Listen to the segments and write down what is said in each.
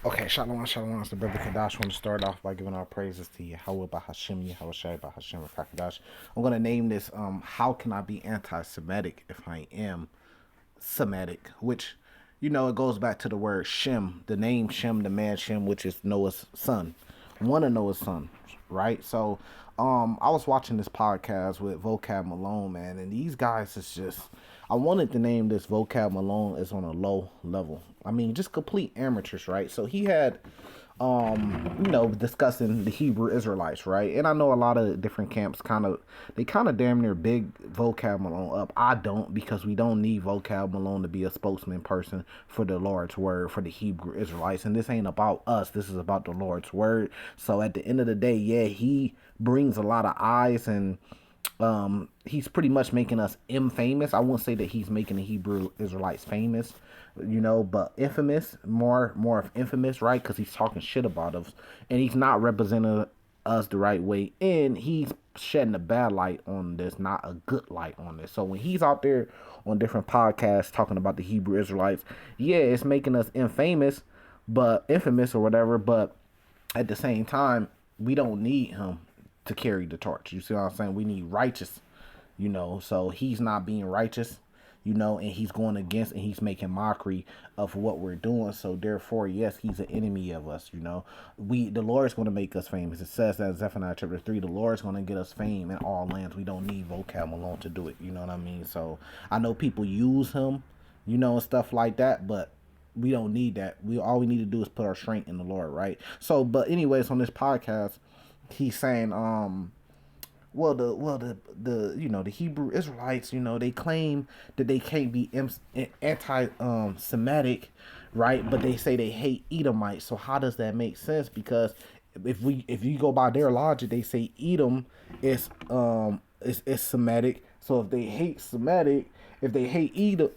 Okay, shalom, shalom. It's the brother Kadash. Want to start off by giving our praises to Yahweh Bahashim, Yahweh Shai Bahashim Kadash. I'm gonna name this how can I be anti-Semitic if I am Semitic? Which, it goes back to the word Shem, the name Shem, the man Shem, which is Noah's son, one of Noah's sons, right? So, I was watching this podcast with Vocab Malone, man, and these guys is just. I wanted to name this Vocab Malone is on a low level. I mean, just complete amateurs, right? So he had discussing the Hebrew Israelites, right? And I know a lot of different camps they kind of damn near big Vocab Malone up. I don't, because we don't need Vocab Malone to be a spokesman person for the Lord's word for the Hebrew Israelites. And this ain't about us. This is about the Lord's word. So at the end of the day, yeah, he brings a lot of eyes, and he's pretty much making us infamous. I won't say that he's making the Hebrew Israelites famous, but infamous, more of infamous, right? Because he's talking shit about us, and he's not representing us the right way, and he's shedding a bad light on this, not a good light on this. So when he's out there on different podcasts talking about the Hebrew Israelites, yeah, it's making us infamous, but infamous or whatever. But at the same time, we don't need him to carry the torch. You see what I'm saying? We need righteous, so he's not being righteous, and he's going against, and he's making mockery of what we're doing. So therefore, yes, he's an enemy of us. The Lord's going to make us famous. It says that in Zephaniah chapter 3, the Lord's going to get us fame in all lands. We don't need Vocab Malone to do it. You know what I mean? So I know people use him, and stuff like that, but we don't need that. We need to do is put our strength in the Lord, right? So, but anyways, on this podcast, he's saying, the Hebrew Israelites, they claim that they can't be anti Semitic, right? But they say they hate Edomites. So how does that make sense? Because if you go by their logic, they say Edom is Semitic. So if they hate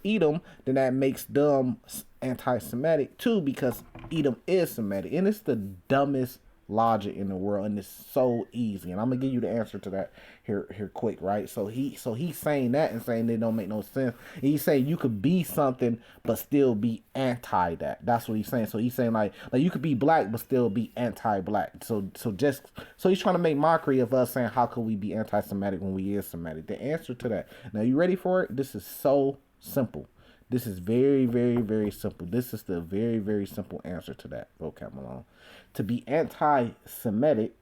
Edom, then that makes them anti-Semitic too, because Edom is Semitic, and it's the dumbest logic in the world, and it's so easy. And I'm gonna give you the answer to that here quick, right? So he's saying that and saying they don't make no sense. And he's saying you could be something but still be anti that. That's what he's saying. So he's saying like you could be black but still be anti-black. So he's trying to make mockery of us, saying how could we be anti-Semitic when we is Semitic? The answer to that. Now, you ready for it? This is so simple. This is very, very, very simple. This is the very, very simple answer to that, vocab Malone. To be anti-Semitic,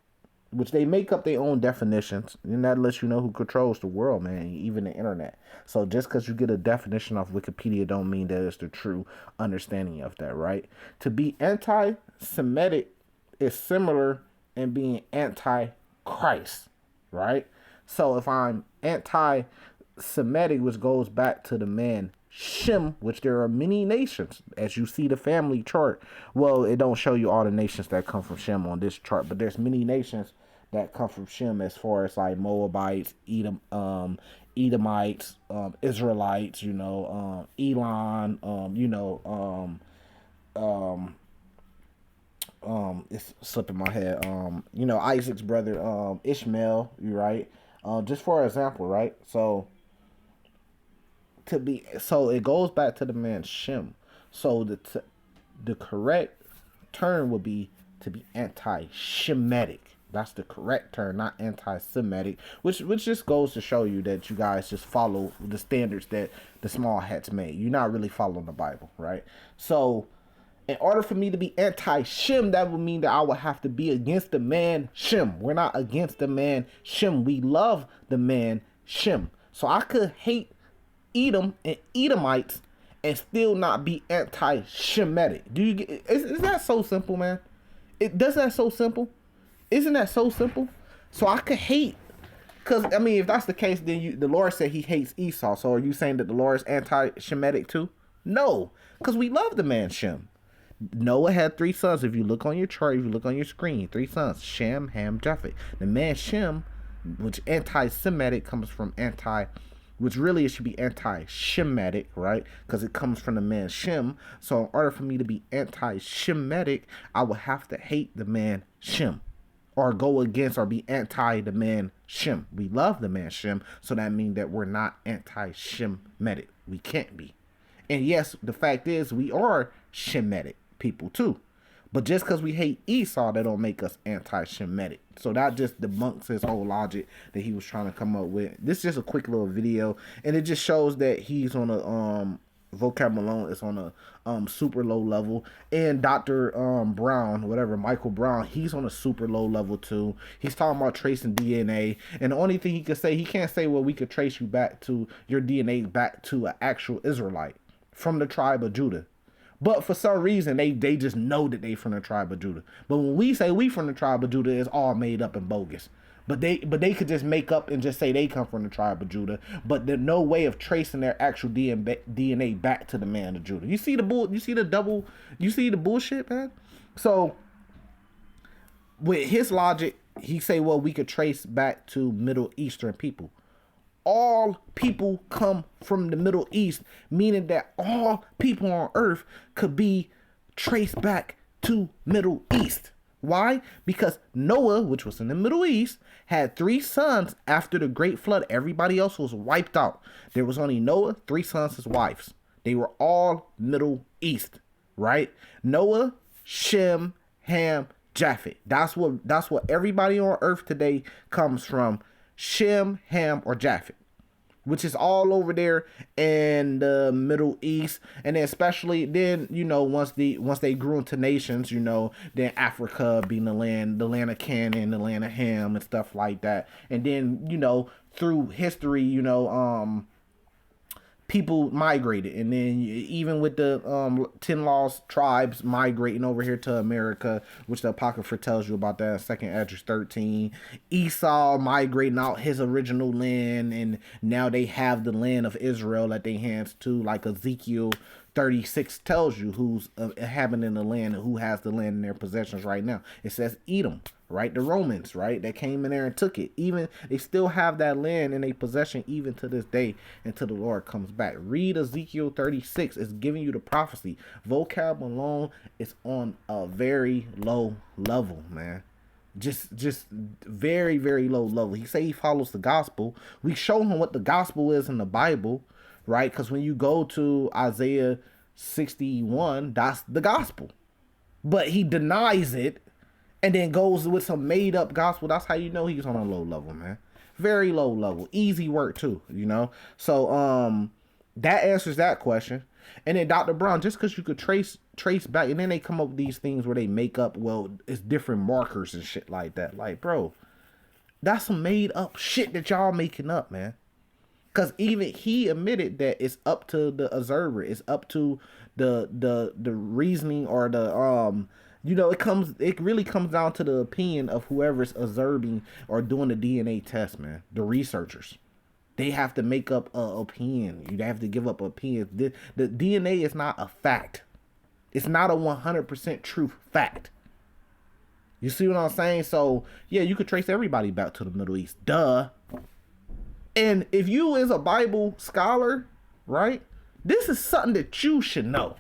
which they make up their own definitions, and that lets you know who controls the world, man, even the internet. So just because you get a definition off Wikipedia don't mean that it's the true understanding of that, right? To be anti-Semitic is similar in being anti-Christ, right? So if I'm anti-Semitic, which goes back to the man Shem, which there are many nations, as you see the family chart. Well, it don't show you all the nations that come from Shem on this chart, but there's many nations that come from Shem, as far as like Moabites, Edomites, Israelites, Elon, it's slipping my head. Isaac's brother, Ishmael. You right? Just for example, right? So it goes back to the man Shem. So the correct term would be to be anti-Shemitic. That's the correct term, not anti-Semitic, which just goes to show you that you guys just follow the standards that the small hats made. You're not really following the Bible, right? So in order for me to be anti-Shem, that would mean that I would have to be against the man Shem. We're not against the man Shem. We love the man Shem. So I could hate Edom and Edomites and still not be anti-Shemitic. Do you get? Is that so simple, man? It does that so simple? Isn't that so simple? So I could hate, because I mean, if that's the case, then the Lord said He hates Esau. So are you saying that the Lord is anti-Shemitic too? No, because we love the man Shem. Noah had three sons. If you look on your chart, if you look on your screen, three sons: Shem, Ham, Japheth. The man Shem, which anti-Semitic comes from which really it should be anti-Shemitic, right? Because it comes from the man Shem. So in order for me to be anti-Shemitic, I would have to hate the man Shem, or go against or be anti the man Shem. We love the man Shem, so that means that we're not anti-Shemitic. We can't be. And yes, the fact is we are Shemitic people too. But just because we hate Esau, that don't make us anti-Shemitic. So that just debunks his whole logic that he was trying to come up with. This is just a quick little video, and it just shows that he's on a vocab Malone is on a super low level, and Dr. Brown, whatever, Michael Brown, he's on a super low level too. He's talking about tracing DNA, and the only thing he could say, he can't say, well, we could trace you back to your DNA back to an actual Israelite from the tribe of Judah. But for some reason, they just know that they from the tribe of Judah. But when we say we from the tribe of Judah, it's all made up and bogus. But they could just make up and just say they come from the tribe of Judah. But there's no way of tracing their actual DNA back to the man of Judah. You see the bullshit, man? So with his logic, he say, well, we could trace back to Middle Eastern people. All people come from the Middle East, meaning that all people on earth could be traced back to Middle East. Why? Because Noah, which was in the Middle East, had 3 sons after the great flood. Everybody else was wiped out. There was only Noah, 3 sons, his wives. They were all Middle East, right? Noah, Shem, Ham, Japheth. That's what everybody on earth today comes from. Shem, Ham, or Japheth, which is all over there in the Middle East. And then especially then, once they grew into nations, then Africa being the land of Canaan, the land of Ham and stuff like that. And then, through history, people migrated, and then even with the 10 lost tribes migrating over here to America, which the Apocrypha tells you about that in 2nd Esdras 13. Esau migrating out his original land, and now they have the land of Israel at their hands too, like Ezekiel 36 tells you who's inhabiting the land and who has the land in their possessions right now. It says Edom, right? The Romans, right? That came in there and took it. Even they still have that land in their possession even to this day until the Lord comes back. Read Ezekiel 36. It's giving you the prophecy. Vocab alone is on a very low level, man. Just very, very low level. He say he follows the gospel. We show him what the gospel is in the Bible, right? Because when you go to Isaiah 61, that's the gospel. But he denies it and then goes with some made up gospel. That's how you know he's on a low level, man. Very low level. Easy work too, So that answers that question. And then Dr. Brown, just because you could trace back, and then they come up with these things where they make up, well, it's different markers and shit like that. Like, bro, that's some made up shit that y'all making up, man. Because even he admitted that it's up to the observer. It's up to the reasoning or the it really comes down to the opinion of whoever's observing or doing the DNA test, man. The researchers. They have to make up an opinion. You have to give up opinions. The DNA is not a fact. It's not a 100% truth fact. You see what I'm saying? So, yeah, you could trace everybody back to the Middle East. Duh. And if you is a Bible scholar, right, this is something that you should know.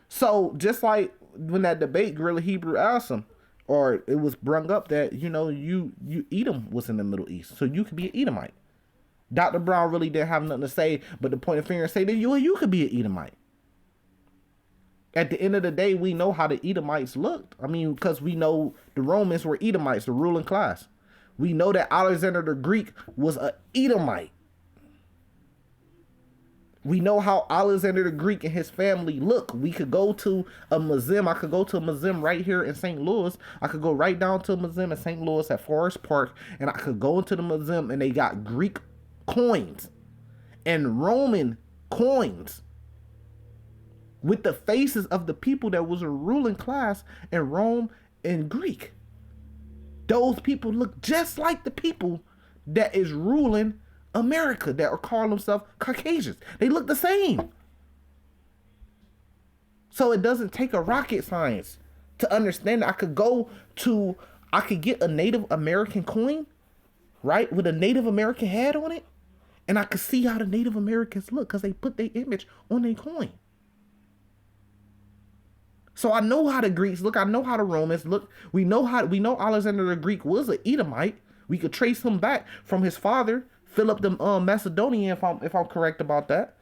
So just like when that debate Gorilla Hebrew asked him, or it was brung up that, you Edom was in the Middle East, so you could be an Edomite. Dr. Brown really didn't have nothing to say but to point a finger and say that you could be an Edomite. At the end of the day, we know how the Edomites looked. I mean, because we know the Romans were Edomites, the ruling class. We know that Alexander the Greek was an Edomite. We know how Alexander the Greek and his family look. We could go to a museum. I could go to a museum right here in St. Louis. I could go right down to a museum in St. Louis at Forest Park, and I could go into the museum and they got Greek coins and Roman coins with the faces of the people that was a ruling class in Rome and Greek. Those people look just like the people that is ruling America that are calling themselves Caucasians. They look the same. So it doesn't take a rocket science to understand that I could get a Native American coin, right, with a Native American head on it, and I could see how the Native Americans look because they put their image on their coin. So I know how the Greeks look. I know how the Romans look. We know Alexander the Greek was an Edomite. We could trace him back from his father, Philip the Macedonian, if I'm correct about that.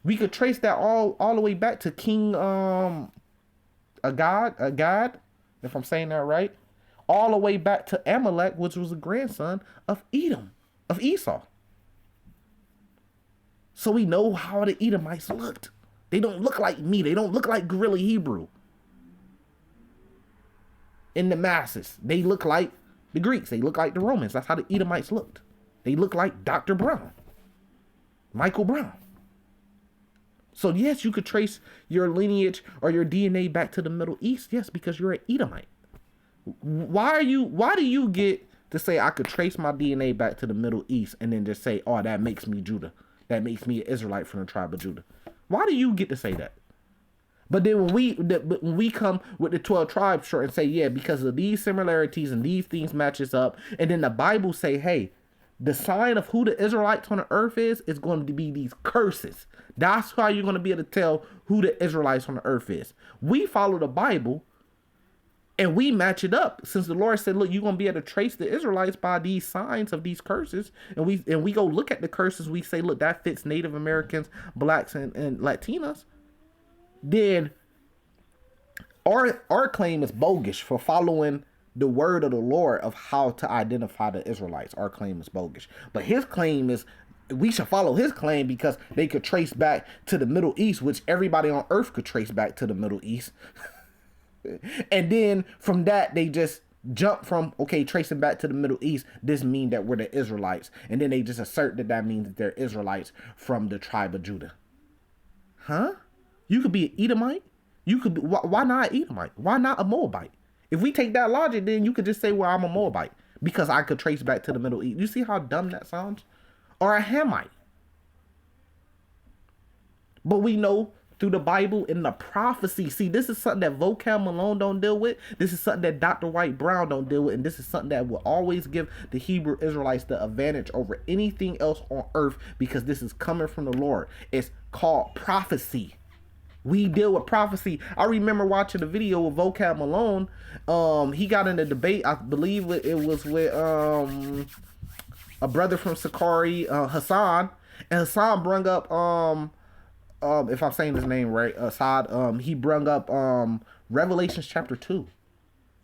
We could trace that all the way back to King Agag, if I'm saying that right, all the way back to Amalek, which was a grandson of Edom, of Esau. So we know how the Edomites looked. They don't look like me. They don't look like Guerrilla Hebrew. In the masses, they look like the Greeks. They look like the Romans. That's how the Edomites looked. They look like Dr. Brown, Michael Brown. So yes, you could trace your lineage or your DNA back to the Middle East. Yes, because you're an Edomite. Why do you get to say I could trace my DNA back to the Middle East and then just say, oh, that makes me Judah. That makes me an Israelite from the tribe of Judah. Why do you get to say that? But then when we come with the 12 tribes chart and say, yeah, because of these similarities and these things matches up, and then the Bible say, hey, the sign of who the Israelites on the earth is going to be these curses. That's how you're going to be able to tell who the Israelites on the earth is. We follow the Bible and we match it up. Since the Lord said, look, you're going to be able to trace the Israelites by these signs of these curses. And we go look at the curses. We say, look, that fits Native Americans, blacks, and Latinas. Then our claim is bogus for following the word of the Lord of how to identify the Israelites. Our claim is bogus. But his claim is we should follow his claim because they could trace back to the Middle East, which everybody on earth could trace back to the Middle East. And then from that, they just jump from, okay, tracing back to the Middle East, this means that we're the Israelites. And then they just assert that means that they're Israelites from the tribe of Judah. Huh? You could be an Edomite. You could be, why not an Edomite? Why not a Moabite? If we take that logic, then you could just say, well, I'm a Moabite because I could trace back to the Middle East. You see how dumb that sounds? Or a Hamite. But we know through the Bible and the prophecy. See, this is something that Vocab Malone don't deal with. This is something that Dr. White Brown don't deal with. And this is something that will always give the Hebrew Israelites the advantage over anything else on earth because this is coming from the Lord. It's called prophecy. We deal with prophecy. I remember watching a video of Vocab Malone. He got in a debate. I believe it was with a brother from Sakari, Hassan. And Hassan brung up if I'm saying his name right, Assad, he brung up Revelations chapter 2.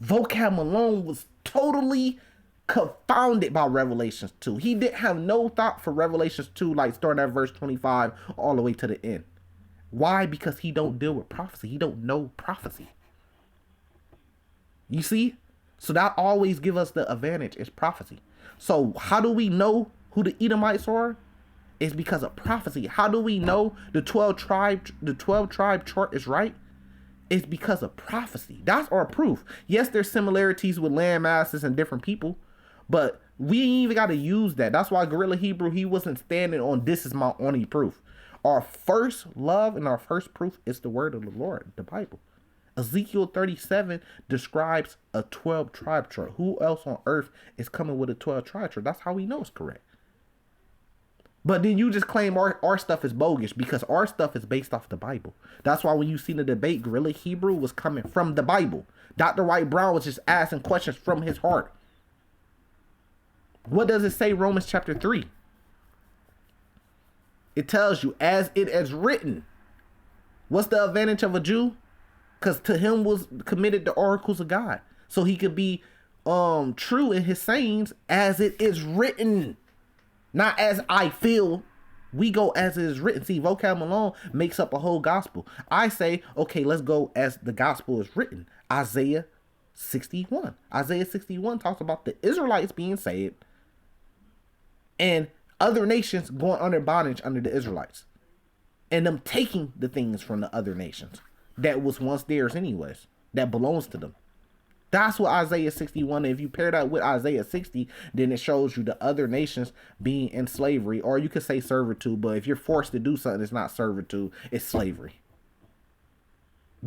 Vocab Malone was totally confounded by Revelations 2. He didn't have no thought for Revelations 2, like starting at verse 25 all the way to the end. Why? Because he don't deal with prophecy. He don't know prophecy. You see? So that always give us the advantage. It's prophecy. So how do we know who the Edomites are? It's because of prophecy. How do we know the 12 tribe chart is right? It's because of prophecy. That's our proof. Yes, there's similarities with land masses and different people, but we ain't even got to use that. That's why Guerrilla Hebrew, he wasn't standing on this is my only proof. Our first love and our first proof is the word of the Lord, the Bible. Ezekiel 37 describes a 12 tribe chart. Who else on earth is coming with a 12 tribe chart? That's how we know it's correct. But then you just claim our stuff is bogus because our stuff is based off the Bible. That's why when you see the debate, Guerrilla Hebrew was coming from the Bible. Dr. White Brown was just asking questions from his heart. What does it say, Romans chapter 3? It tells you, as it is written. What's the advantage of a Jew? Because to him was committed the oracles of God. So he could be true in his sayings as it is written. Not as I feel. We go as it is written. See, Vocab Malone makes up a whole gospel. I say, okay, let's go as the gospel is written. Isaiah 61. Isaiah 61 talks about the Israelites being saved and other nations going under bondage under the Israelites. And them taking the things from the other nations that was once theirs anyways. That belongs to them. That's what Isaiah 61, if you pair that with Isaiah 60, then it shows you the other nations being in slavery, or you could say servitude, but if you're forced to do something, it's not servitude, it's slavery.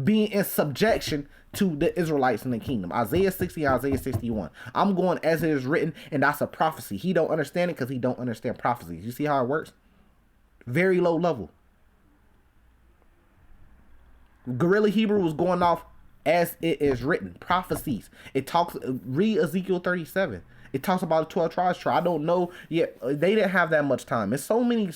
Being in subjection to the Israelites in the kingdom. Isaiah 60, Isaiah 61. I'm going as it is written, and that's a prophecy. He don't understand it because he don't understand prophecies. You see how it works? Very low level. Guerrilla Hebrew was going off as it is written, prophecies. It talks, read Ezekiel 37. It talks about the 12 tribes chart. I don't know yet. They didn't have that much time. It's so many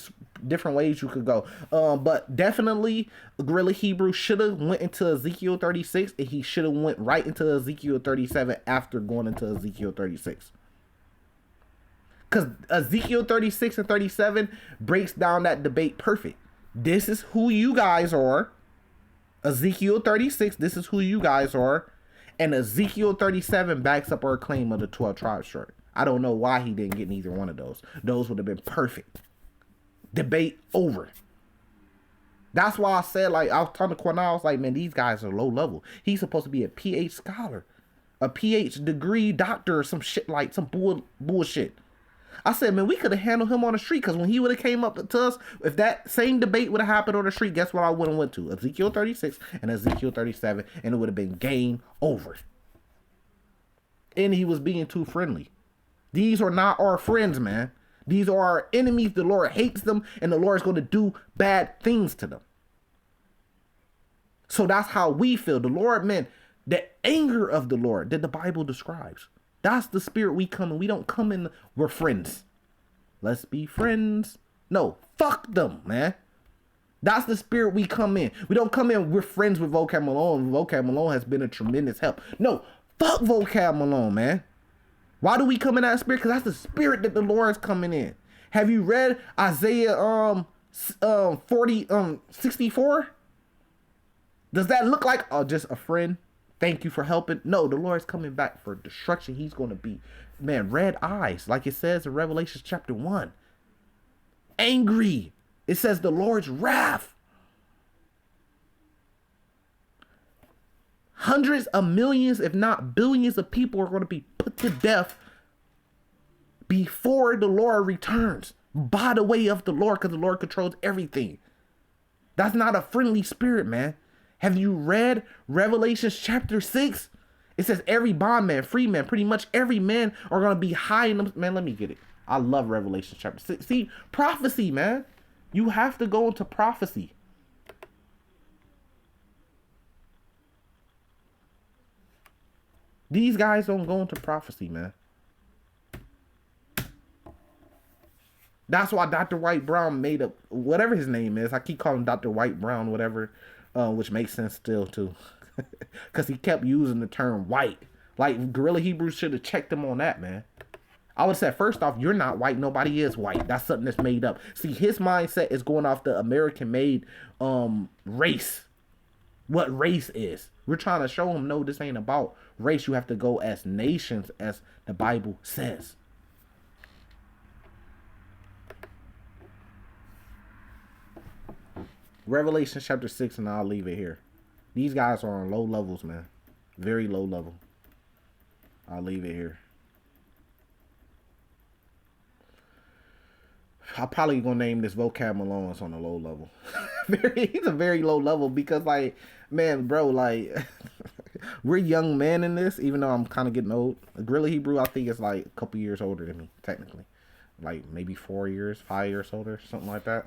different ways you could go. But definitely, Gorilla Hebrew should have went into Ezekiel 36, and he should have went right into Ezekiel 37 after going into Ezekiel 36. Because Ezekiel 36 and 37 breaks down that debate perfect. This is who you guys are. Ezekiel 36, this is who you guys are. And Ezekiel 37 backs up our claim of the 12 tribes chart. I don't know why he didn't get neither one of those. Those would have been perfect. Debate over. That's why I said, like, I was talking to Cornell, I was like, man, these guys are low level. He's supposed to be a PhD scholar, a PhD degree doctor or some shit, like some bullshit. I said, man, we could have handled him on the street, because when he would have came up to us, if that same debate would have happened on the street, guess what I would have went to? Ezekiel 36 and Ezekiel 37, and it would have been game over. And he was being too friendly. These are not our friends, man. These are our enemies. The Lord hates them, and the Lord is going to do bad things to them. So that's how we feel. The Lord, man, the anger of the Lord that the Bible describes. That's the spirit we come in. We don't come in, we're friends. Let's be friends. No, fuck them, man. That's the spirit we come in. We don't come in, we're friends with Vocab Malone. Vocab Malone has been a tremendous help. No, fuck Vocab Malone, man. Why do we come in that spirit? Because that's the spirit that the Lord is coming in. Have you read Isaiah 64? Does that look like just a friend? Thank you for helping. No, the Lord's coming back for destruction. He's going to be, man, red eyes, like it says in Revelation chapter 1. Angry. It says the Lord's wrath. Hundreds of millions, if not billions of people are going to be put to death before the Lord returns. By the way of the Lord, because the Lord controls everything. That's not a friendly spirit, man. Have you read Revelation chapter 6? It says every bondman, free man, pretty much every man are going to be high in them. Man, let me get it. I love Revelation chapter 6. See, prophecy, man. You have to go into prophecy. These guys don't go into prophecy, man. That's why Dr. White Brown made up, whatever his name is. I keep calling Dr. White Brown, whatever. Which makes sense still too, because he kept using the term white. Like, Gorilla Hebrew should have checked him on that, man. I would say, first off, you're not white. Nobody is white. That's something that's made up. See, his mindset is going off the American-made race. What race is. We're trying to show him, no, this ain't about race. You have to go as nations, as the Bible says. Revelation chapter 6, and I'll leave it here. These guys are on low levels, man. Very low level. I'll leave it here. I'm probably gonna name this Vocab Malone on a low level. He's a very low level, because, like, man, bro, like, we're young men in this, even though I'm kind of getting old. Gorilla Hebrew, I think, is like a couple years older than me, technically. Like, maybe 4 years, 5 years older, something like that.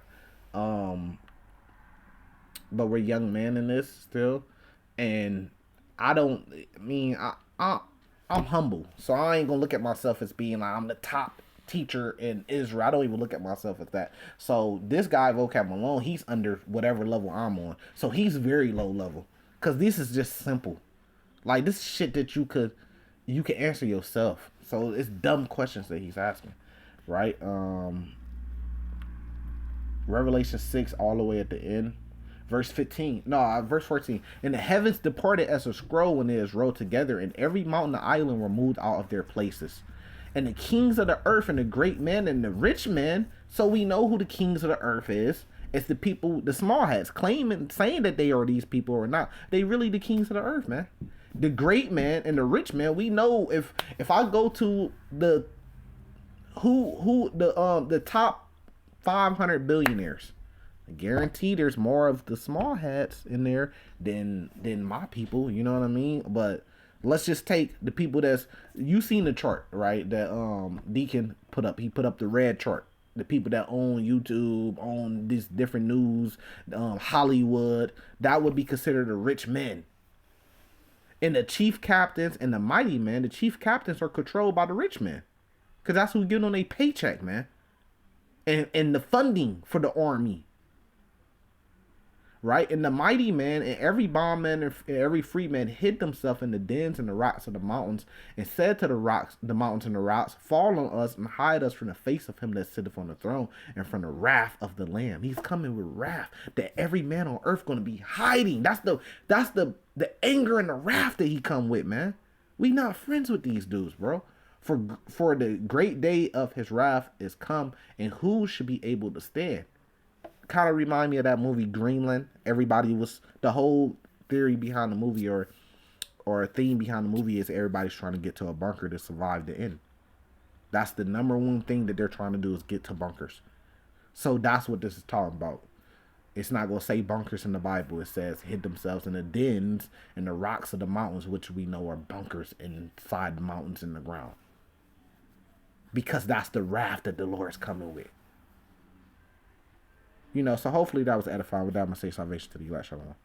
But we're young men in this still, and I'm humble, so I ain't gonna look at myself as being like I'm the top teacher in Israel. I don't even look at myself as that. So this guy Vocab Malone, he's under whatever level I'm on, so he's very low level, because this is just simple, like, this shit that you can answer yourself. So it's dumb questions that he's asking, right? Revelation 6 all the way at the end. Verse 14. And the heavens departed as a scroll when it is rolled together, and every mountain and island were moved out of their places. And the kings of the earth, and the great men, and the rich men, so we know who the kings of the earth is. It's the people, the small hats, saying that they are these people or not. They really the kings of the earth, man. The great man and the rich man, we know if I go to the top 500 billionaires, I guarantee there's more of the small hats in there than my people, you know what I mean? But let's just take the people that's, you seen the chart, right? That Deacon put up. He put up the red chart. The people that own YouTube, own these different news, Hollywood, that would be considered the rich men. And the chief captains and the mighty men, the chief captains are controlled by the rich men. Because that's who getting on a paycheck, man. And the funding for the army. Right? And the mighty man and every bondman and every free man hid themselves in the dens and the rocks of the mountains and said to the rocks, the mountains and the rocks, fall on us and hide us from the face of him that sitteth on the throne and from the wrath of the Lamb. He's coming with wrath that every man on earth going to be hiding. That's the anger and the wrath that he come with, man. We not friends with these dudes, bro. For the great day of his wrath is come, and who should be able to stand? Kind of remind me of that movie Greenland. Everybody was the whole theory behind the movie or a theme behind the movie is everybody's trying to get to a bunker to survive the end. That's the number one thing that they're trying to do is get to bunkers. So that's what this is talking about. It's not going to say bunkers in the Bible. It says hid themselves in the dens and the rocks of the mountains, which we know are bunkers inside the mountains in the ground. Because that's the wrath that the Lord is coming with. You know, so hopefully that was edifying. With that, I'm going to say salvation to the elect. Shalom.